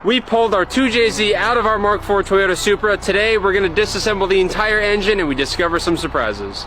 We pulled our 2JZ out of our Mark IV Toyota Supra. Today we're going to disassemble the entire engine and we discover some surprises.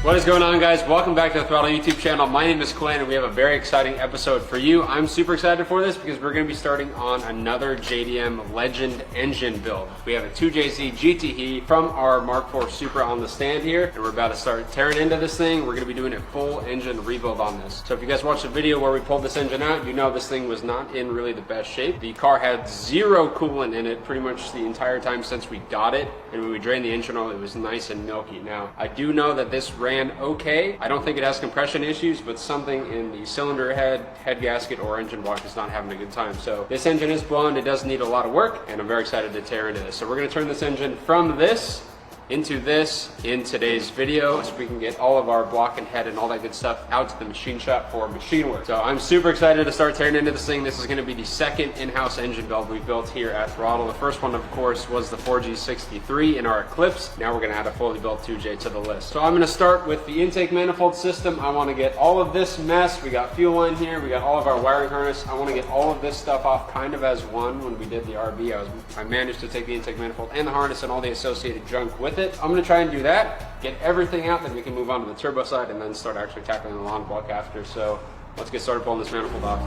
What is going on, guys? Welcome back to the Throttle YouTube channel. My name is Quinn and we have a very exciting episode for you. I'm super excited for this because we're going to be starting on another JDM Legend engine build. We have a 2JZGTE from our Mark IV Supra on the stand here, and we're about to start tearing into this thing. We're going to be doing a full engine rebuild on this. So if you guys watched the video where we pulled this engine out, you know this thing was not in really the best shape. The car had zero coolant in it pretty much the entire time since we got it, and when we drained the engine oil, it was nice and milky. Now, I do know that this ran okay. I don't think it has compression issues, but something in the cylinder head gasket, or engine block is not having a good time. So this engine is blown. It does need a lot of work, and I'm very excited to tear into this. So we're going to turn this engine from this into this in today's video, so we can get all of our block and head and all that good stuff out to the machine shop for machine work. So I'm super excited to start tearing into this thing. This is going to be the second in-house engine build we've built here at Throttle. The first one, of course, was the 4G63 in our Eclipse. Now we're going to add a fully built 2J to the list. So I'm going to start with the intake manifold system. I want to get all of this mess. We got fuel line here. We got all of our wiring harness. I want to get all of this stuff off kind of as one. When we did the RB, I managed to take the intake manifold and the harness and all the associated junk with it. I'm going to try and do that, get everything out, then we can move on to the turbo side and then start actually tackling the long block after. So let's get started pulling this manifold off.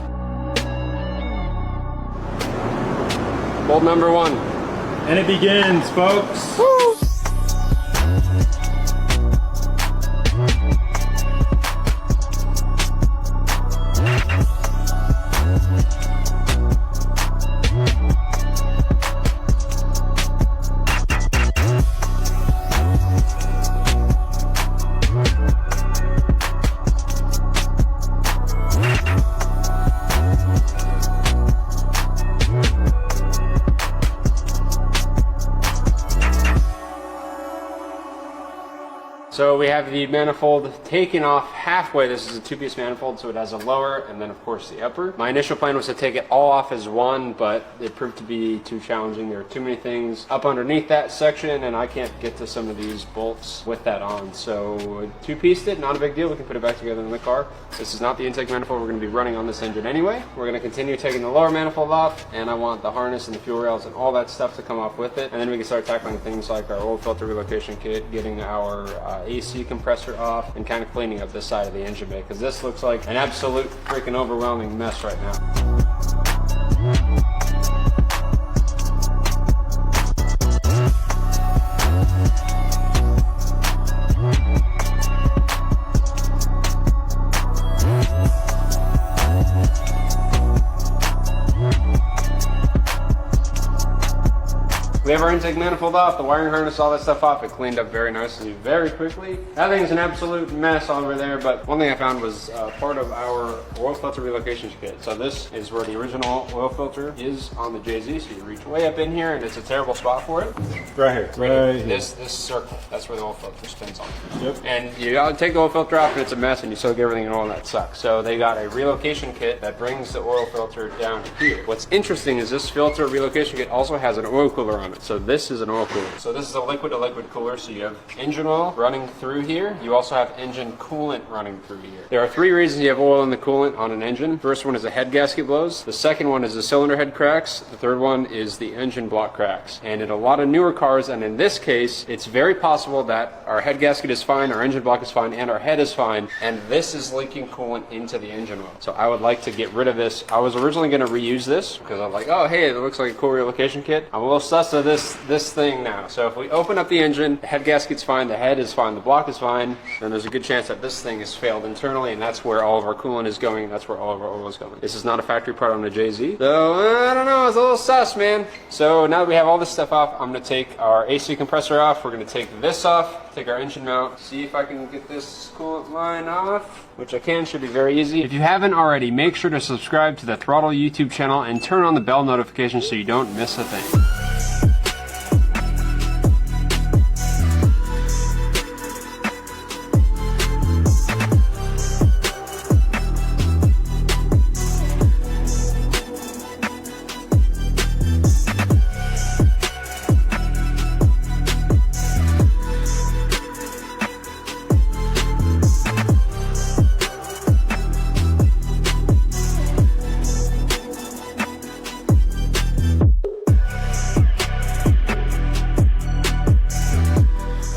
Bolt number one. And it begins, folks. Woo! So we have the manifold taken off halfway. This is a two-piece manifold, so it has a lower and then, of course, the upper. My initial plan was to take it all off as one, but it proved to be too challenging. There are too many things up underneath that section, and I can't get to some of these bolts with that on. So two-pieced it, not a big deal. We can put it back together in the car. This is not the intake manifold we're going to be running on this engine anyway. We're going to continue taking the lower manifold off, and I want the harness and the fuel rails and all that stuff to come off with it. And then we can start tackling things like our oil filter relocation kit, getting our AC compressor off, and kind of cleaning up this side of the engine bay, because this looks like an absolute freaking overwhelming mess right now. We have our intake manifold off, the wiring harness, all that stuff off. It cleaned up very nicely, very quickly. That thing's an absolute mess over there, but one thing I found was part of our oil filter relocation kit. So this is where the original oil filter is on the JZ, so you reach way up in here, and it's a terrible spot for it. Right here. Right here. This circle, that's where the oil filter spins on. Yep. And you gotta take the oil filter off, and it's a mess, and you soak everything in oil, and that sucks. So they got a relocation kit that brings the oil filter down here. What's interesting is this filter relocation kit also has an oil cooler on it. So this is an oil cooler. So this is a liquid-to-liquid cooler. So you have engine oil running through here. You also have engine coolant running through here. There are three reasons you have oil in the coolant on an engine. First one is the head gasket blows. The second one is the cylinder head cracks. The third one is the engine block cracks. And in a lot of newer cars, and in this case, it's very possible that our head gasket is fine, our engine block is fine, and our head is fine, and this is leaking coolant into the engine oil. So I would like to get rid of this. I was originally going to reuse this because I'm like, oh, hey, it looks like a cool relocation kit. I'm a little sus of this thing now. So if we open up the engine, the head gasket's fine, the head is fine, the block is fine, then there's a good chance that this thing has failed internally, and that's where all of our coolant is going, and that's where all of our oil is going. This is not a factory part on the JZ. So, I don't know, it's a little sus, man. So now that we have all this stuff off, I'm going to take our AC compressor off, we're going to take this off, take our engine mount, see if I can get this coolant line off, which I can, should be very easy. If you haven't already, make sure to subscribe to the Throttle YouTube channel and turn on the bell notification so you don't miss a thing.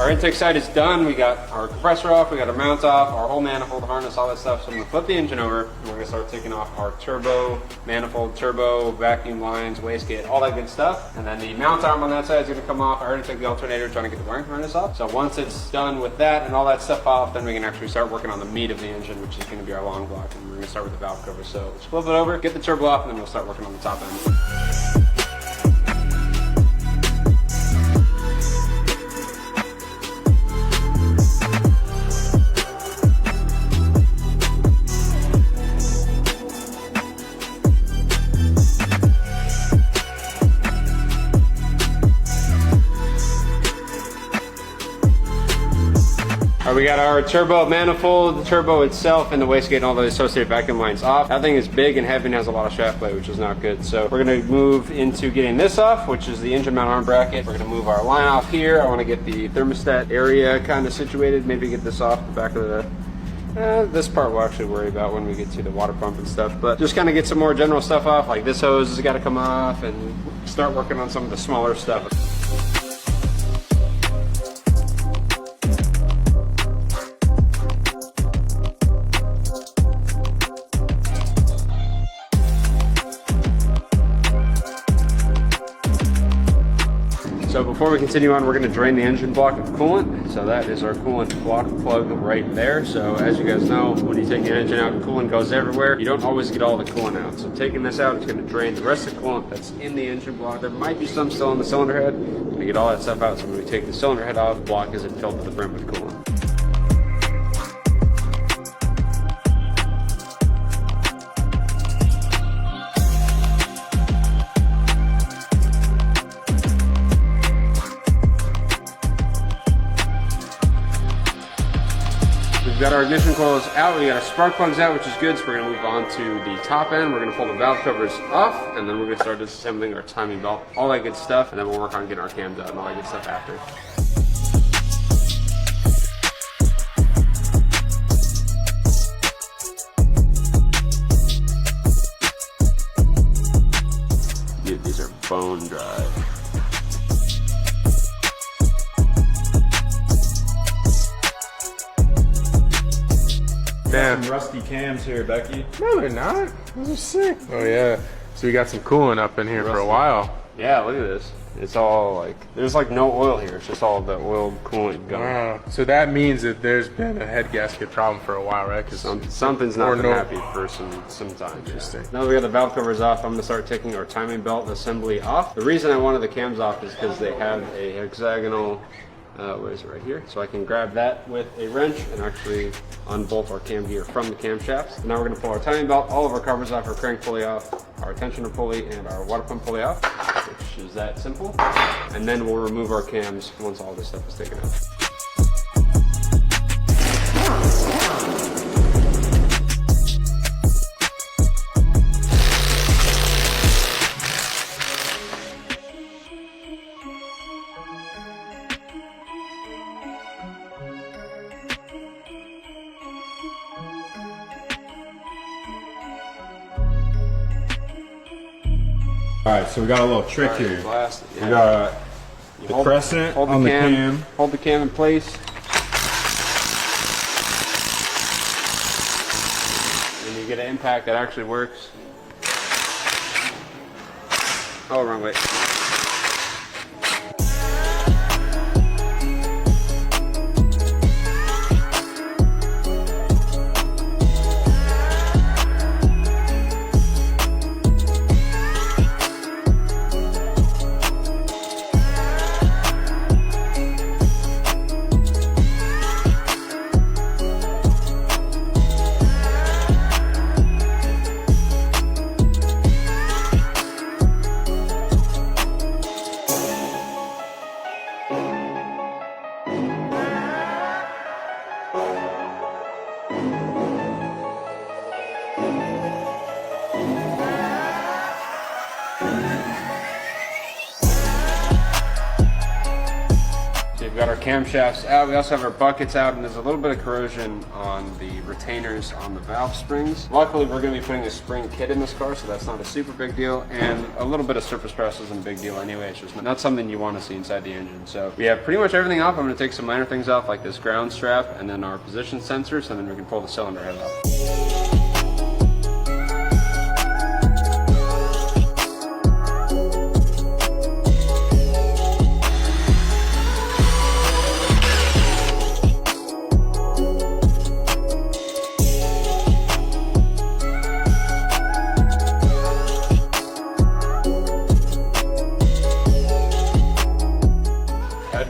our intake side is done. We got our compressor off, we got our mounts off, our whole manifold harness, all that stuff. So I'm gonna flip the engine over and we're gonna start taking off our turbo, manifold, turbo, vacuum lines, wastegate, all that good stuff. And then the mount arm on that side is gonna come off. I already took the alternator trying to get the wiring harness off. So once it's done with that and all that stuff off, then we can actually start working on the meat of the engine, which is gonna be our long block. And we're gonna start with the valve cover. So let's flip it over, get the turbo off, and then we'll start working on the top end. All right, we got our turbo manifold, the turbo itself, and the wastegate and all the associated vacuum lines off. That thing is big and heavy and has a lot of shaft play, which is not good. So we're gonna move into getting this off, which is the engine mount arm bracket. We're gonna move our line off here. I wanna get the thermostat area kind of situated, maybe get this off the back of the, this part we'll actually worry about when we get to the water pump and stuff, but just kind of get some more general stuff off, like this hose has gotta come off, and start working on some of the smaller stuff. So before we continue on, we're going to drain the engine block of coolant. So that is our coolant block plug right there. So as you guys know, when you take the engine out, coolant goes everywhere. You don't always get all the coolant out. So taking this out, it's going to drain the rest of the coolant that's in the engine block. There might be some still in the cylinder head. We're going to get all that stuff out. So when we take the cylinder head off, the block isn't filled to the brim with coolant. We've got our ignition coils out, we got our spark plugs out, which is good, so we're going to move on to the top end. We're going to pull the valve covers off, and then we're going to start disassembling our timing belt, all that good stuff, and then we'll work on getting our cams out and all that good stuff after. Dude, these are bone dry. Damn. Some rusty cams here, Becky. No, they're not. Those are sick. Oh yeah. So we got some coolant up in here for a while. Yeah, look at this. It's all like, there's like no oil here. It's just all the oil coolant going. Wow. So that means that there's been a head gasket problem for a while, right? Because something's not been happy for some time. Interesting. Yeah. Now that we got the valve covers off, I'm gonna start taking our timing belt assembly off. The reason I wanted the cams off is because they have a hexagonal, where is it, right here? So I can grab that with a wrench and actually unbolt our cam gear from the camshafts. Now we're gonna pull our timing belt, all of our covers off, our crank pulley off, our tensioner pulley, and our water pump pulley off, which is that simple. And then we'll remove our cams once all this stuff is taken out. All right, so we got a little trick here. Blast it, yeah. We got the crescent on the cam. Hold the cam in place. And you get an impact that actually works. Oh, wrong way. We got our camshafts out. We also have our buckets out, and there's a little bit of corrosion on the retainers on the valve springs. Luckily, we're going to be putting a spring kit in this car, so that's not a super big deal. And a little bit of surface press isn't a big deal anyway. It's just not something you want to see inside the engine. So we have pretty much everything off. I'm going to take some minor things off, like this ground strap and then our position sensors, and then we can pull the cylinder head off.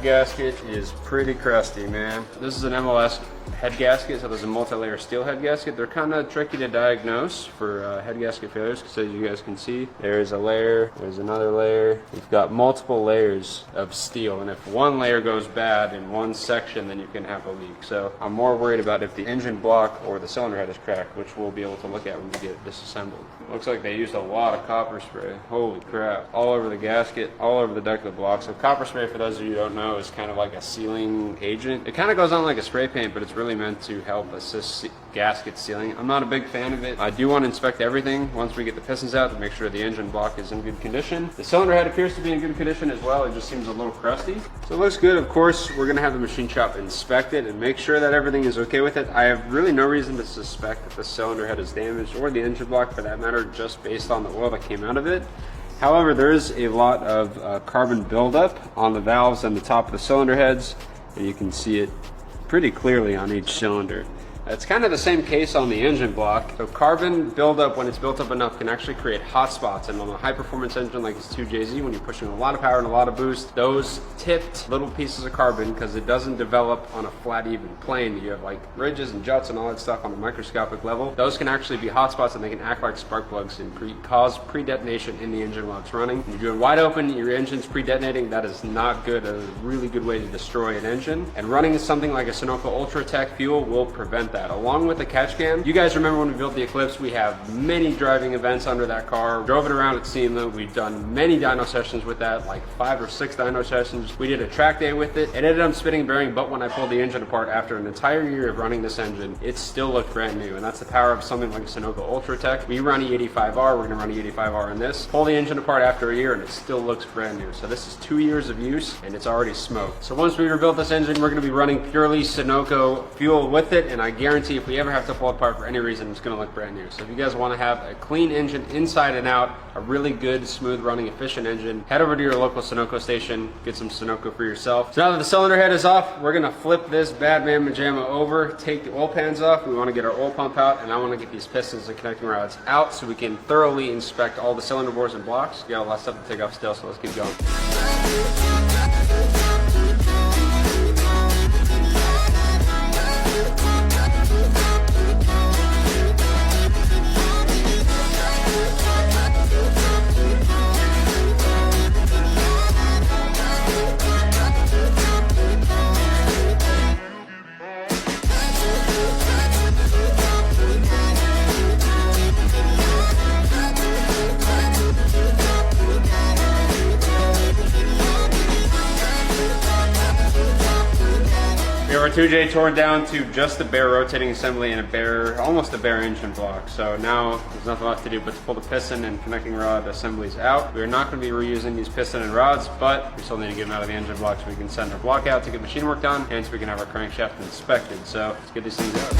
Gasket is pretty crusty, man. This is an MLS head gasket, so there's a multi-layer steel head gasket. They're kind of tricky to diagnose for head gasket failures, so as you guys can see, there's a layer, there's another layer. We've got multiple layers of steel, and if one layer goes bad in one section, then you can have a leak. So I'm more worried about if the engine block or the cylinder head is cracked, which we'll be able to look at when we get it disassembled. Looks like they used a lot of copper spray. Holy crap. All over the gasket, all over the deck of the block. So copper spray, for those of you who don't know, is kind of like a sealing agent. It kind of goes on like a spray paint, but it's really meant to help assist gasket sealing. I'm not a big fan of it. I do want to inspect everything once we get the pistons out to make sure the engine block is in good condition. The cylinder head appears to be in good condition as well. It just seems a little crusty. So it looks good. Of course, we're going to have the machine shop inspect it and make sure that everything is okay with it. I have really no reason to suspect that the cylinder head is damaged, or the engine block for that matter, just based on the oil that came out of it. However, there is a lot of carbon buildup on the valves and the top of the cylinder heads, and you can see it pretty clearly on each cylinder. It's kind of the same case on the engine block. So carbon buildup, when it's built up enough, can actually create hot spots. And on a high performance engine like this 2JZ, when you're pushing a lot of power and a lot of boost, those tipped little pieces of carbon, because it doesn't develop on a flat, even plane, you have like ridges and juts and all that stuff on a microscopic level. Those can actually be hot spots, and they can act like spark plugs and cause pre-detonation in the engine while it's running. When you're doing wide open, your engine's pre-detonating. That is not good. A really good way to destroy an engine. And running something like a Sunoco Ultra Tech fuel will prevent that. Along with the catch cam, you guys remember when we built the Eclipse, we have many driving events under that car. Drove it around at SEMA. We've done many dyno sessions with that, like 5 or 6 dyno sessions. We did a track day with it. It ended up spinning and bearing, but when I pulled the engine apart after an entire year of running this engine, it still looked brand new. And that's the power of something like Sunoco Ultra Tech. We run E85R, we're gonna run E85R in this. Pull the engine apart after a year and it still looks brand new. So this is 2 years of use and it's already smoked. So once we rebuild this engine, we're gonna be running purely Sunoco fuel with it, and I guarantee if we ever have to pull it apart for any reason, it's gonna look brand new. So if you guys wanna have a clean engine inside and out, a really good, smooth running, efficient engine, head over to your local Sunoco station, get some Sunoco for yourself. So now that the cylinder head is off, we're gonna flip this bad man Majama over, take the oil pans off, we wanna get our oil pump out, and I wanna get these pistons and connecting rods out so we can thoroughly inspect all the cylinder bores and blocks. We got a lot of stuff to take off still, so let's keep going. Our 2J torn down to just a bare rotating assembly and almost a bare engine block. So now there's nothing left to do but to pull the piston and connecting rod assemblies out. We're not going to be reusing these piston and rods, but we still need to get them out of the engine block so we can send our block out to get machine work done, and so we can have our crankshaft inspected. So let's get these things out.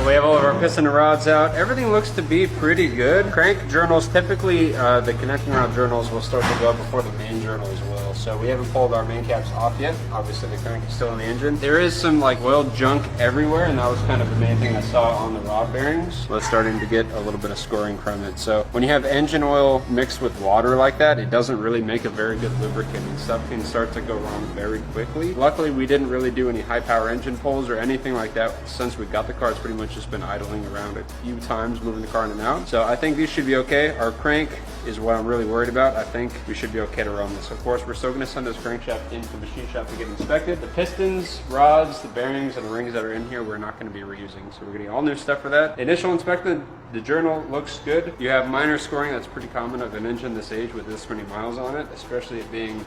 We have all of our piston and rods out. Everything looks to be pretty good. Crank journals, typically the connecting rod journals will start to go before the main journal as well. So we haven't pulled our main caps off yet. Obviously the crank is still in the engine. There is some like oil junk everywhere, and that was kind of the main thing I saw on the rod bearings. Well, it's starting to get a little bit of scoring from it. So when you have engine oil mixed with water like that, it doesn't really make a very good lubricant, and stuff can start to go wrong very quickly. Luckily, we didn't really do any high power engine pulls or anything like that. Since we got the car, it's pretty much just been idling around a few times, moving the car in and out. So I think these should be okay. Our crank is what I'm really worried about. I think we should be okay to run this. Of course, we're still going to send this crankshaft into the machine shop to get inspected. The pistons, rods, the bearings, and the rings that are in here, we're not going to be reusing. So we're getting all new stuff for that. Initial inspection, the journal looks good. You have minor scoring. That's pretty common of an engine this age with this many miles on it, especially it being,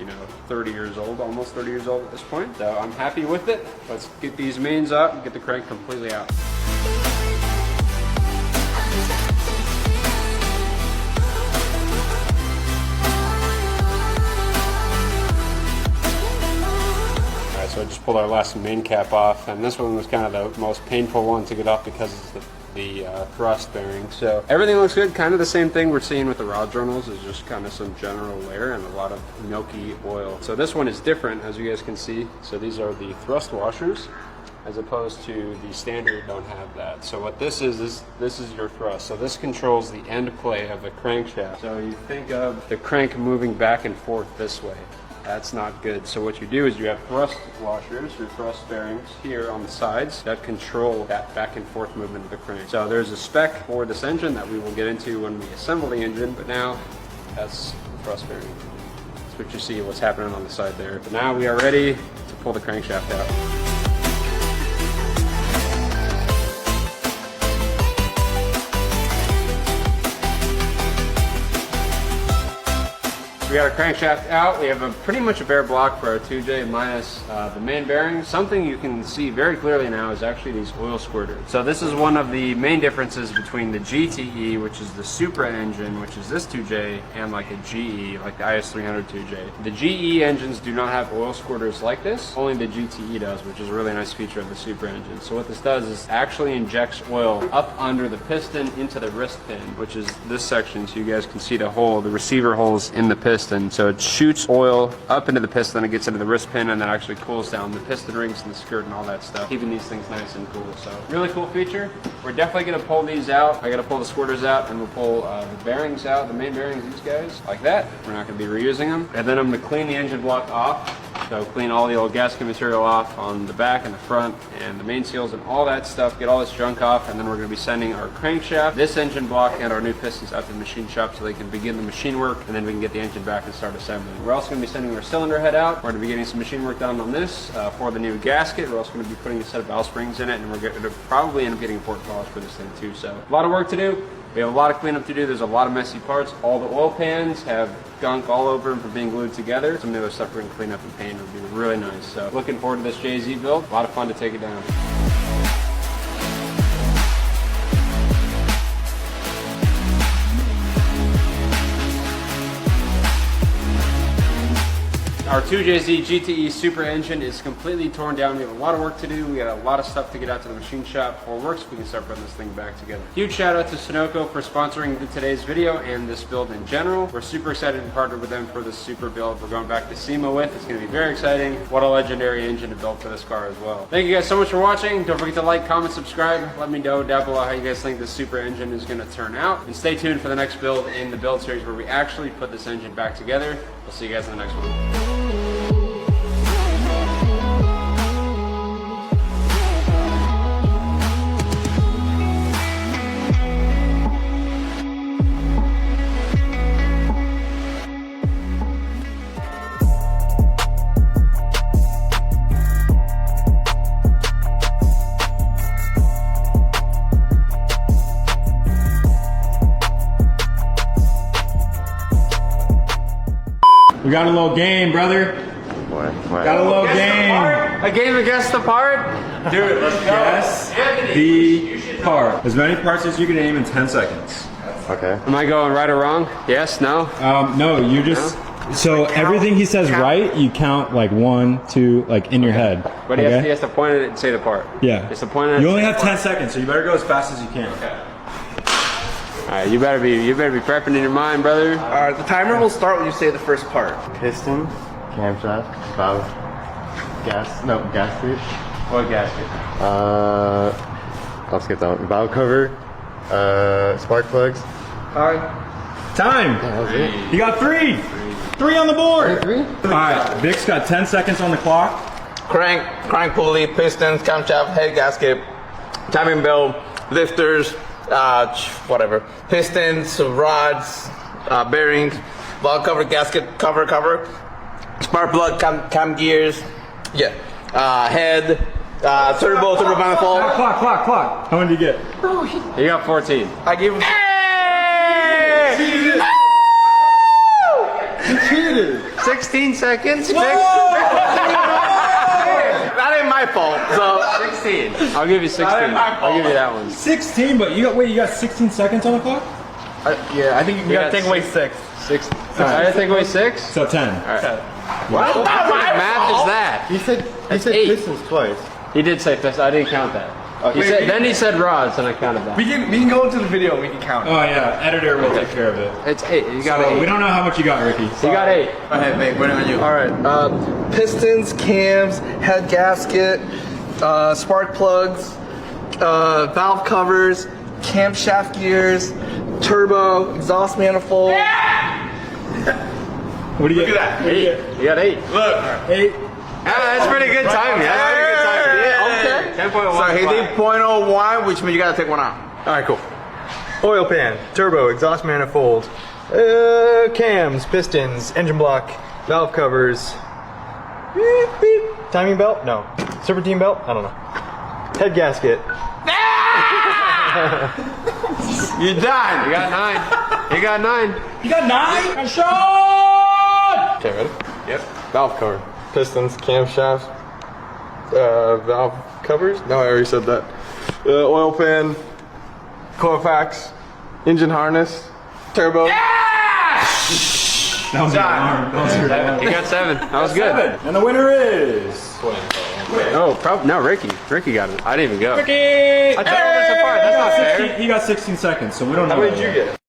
30 years old, almost 30 years old at this point. So I'm happy with it. Let's get these mains out and get the crank completely out. So I just pulled our last main cap off, and this one was kind of the most painful one to get off because it's the thrust bearing. So everything looks good. Kind of the same thing we're seeing with the rod journals, is just kind of some general wear and a lot of milky oil. So this one is different, as you guys can see. So these are the thrust washers, as opposed to the standard don't have that. So what this is this is your thrust. So this controls the end play of the crankshaft. So you think of the crank moving back and forth this way. That's not good. So what you do is you have thrust washers, your thrust bearings here on the sides that control that back and forth movement of the crank. So there's a spec for this engine that we will get into when we assemble the engine, but now that's the thrust bearing. That's what you see, what's happening on the side there. But now we are ready to pull the crankshaft out. We got our crankshaft out. We have pretty much a bare block for our 2J minus the main bearings. Something you can see very clearly now is actually these oil squirters. So this is one of the main differences between the GTE, which is the Supra engine, which is this 2J, and like a GE, like the IS300 2J. The GE engines do not have oil squirters like this. Only the GTE does, which is a really nice feature of the Supra engine. So what this does is actually injects oil up under the piston into the wrist pin, which is this section, so you guys can see the hole, the receiver holes in the piston. So it shoots oil up into the piston, it gets into the wrist pin, and then actually cools down the piston rings and the skirt and all that stuff, keeping these things nice and cool. So really cool feature. We're definitely going to pull these out. I got to pull the squirters out, and we'll pull the bearings out, the main bearings, these guys, like that. We're not going to be reusing them. And then I'm going to clean the engine block off. So clean all the old gasket material off on the back and the front and the main seals and all that stuff, get all this junk off, and then we're going to be sending our crankshaft, this engine block, and our new pistons out to the machine shop so they can begin the machine work, and then we can get the engine back and start assembling. We're also going to be sending our cylinder head out. We're going to be getting some machine work done on this for the new gasket. We're also going to be putting a set of valve springs in it, and we're going to probably end up getting a port polish for this thing too. So a lot of work to do. We have a lot of cleanup to do. There's a lot of messy parts. All the oil pans have gunk all over them from being glued together. Some of the other stuff we're going to clean up and paint. It'll be really nice. So looking forward to this JZ build. A lot of fun to take it down. Our 2JZGTE Supra engine is completely torn down. We have a lot of work to do. We got a lot of stuff to get out to the machine shop before it works. We can start putting this thing back together. Huge shout out to Sunoco for sponsoring today's video and this build in general. We're super excited to partner with them for this Supra build. We're going back to SEMA with. It's going to be very exciting. What a legendary engine to build for this car as well. Thank you guys so much for watching. Don't forget to like, comment, subscribe. Let me know down below how you guys think this Supra engine is going to turn out. And stay tuned for the next build in the build series where we actually put this engine back together. We'll see you guys in the next one. We got a little game, brother. What? Got a little game. A game against the part? Dude, let's go. Guess the part. As many parts as you can name in 10 seconds. Okay. Am I going right or wrong? Yes, no? No, you just... So everything he says right, you count like 1, 2, like in your head. But he has to point at it and say the part. Yeah. It's the point at it. You only have 10 seconds, so you better go as fast as you can. Okay. Alright, you better be prepping in your mind, brother. Alright, the timer will start when you say the first part. Piston, camshaft, valve, gasket. What gasket? I'll skip that one. Valve cover, spark plugs. Alright. Time! Yeah, that was it. You got 3! 3 on the board! 3? Alright, Vic's got 10 seconds on the clock. Crank pulley, pistons, camshaft, head gasket, timing belt, lifters, whatever. Pistons, rods, bearings, valve cover, gasket cover, spark plug, cam gears, yeah, head, turbo manifold. Clock. How many did you get? You got 14. I give him. 16 seconds. That ain't my fault. So 16. I'll give you 16. I'll give you that one. 16, but you got 16 seconds on the clock? yeah, I think you got gotta take away 6. 6. I gotta take away 6. So 10. All right. What kind of math is that? He said Eight. pistons twice. He did say pistons. I didn't count that. Then he said rods, and I counted that. We can go into the video and we can count. Oh yeah, editor will take care of it. It's 8. You got So 8. we don't know how much you got, Ricky. You got 8. Go ahead, mate. Waiting on you. All right. Pistons, cams, head gasket, spark plugs, valve covers, camshaft gears, turbo, exhaust manifold. What do you Look get? at that. 8. You got 8. Look. 8. That's pretty good timing. That's pretty good timing. Okay. 10.1. So he did .01, which means you gotta take one out. All right, cool. Oil pan, turbo, exhaust manifold, cams, pistons, engine block, valve covers. Beep, beep. Timing belt? No. Serpentine belt? I don't know. Head gasket. You're done. You got 9. You got 9. You got 9? Shot! Okay, ready? Yep. Valve cover. Pistons, camshaft, valve covers. No, I already said that. Oil pan, Coifax, engine harness, turbo. That was your arm. That was your arm. You got 7. That was good. 7. And the winner is... Oh, probably no. Ricky got it. I didn't even go. Ricky! I took it so far. That's not fair. He got 16 seconds, so we don't know. How many did you get?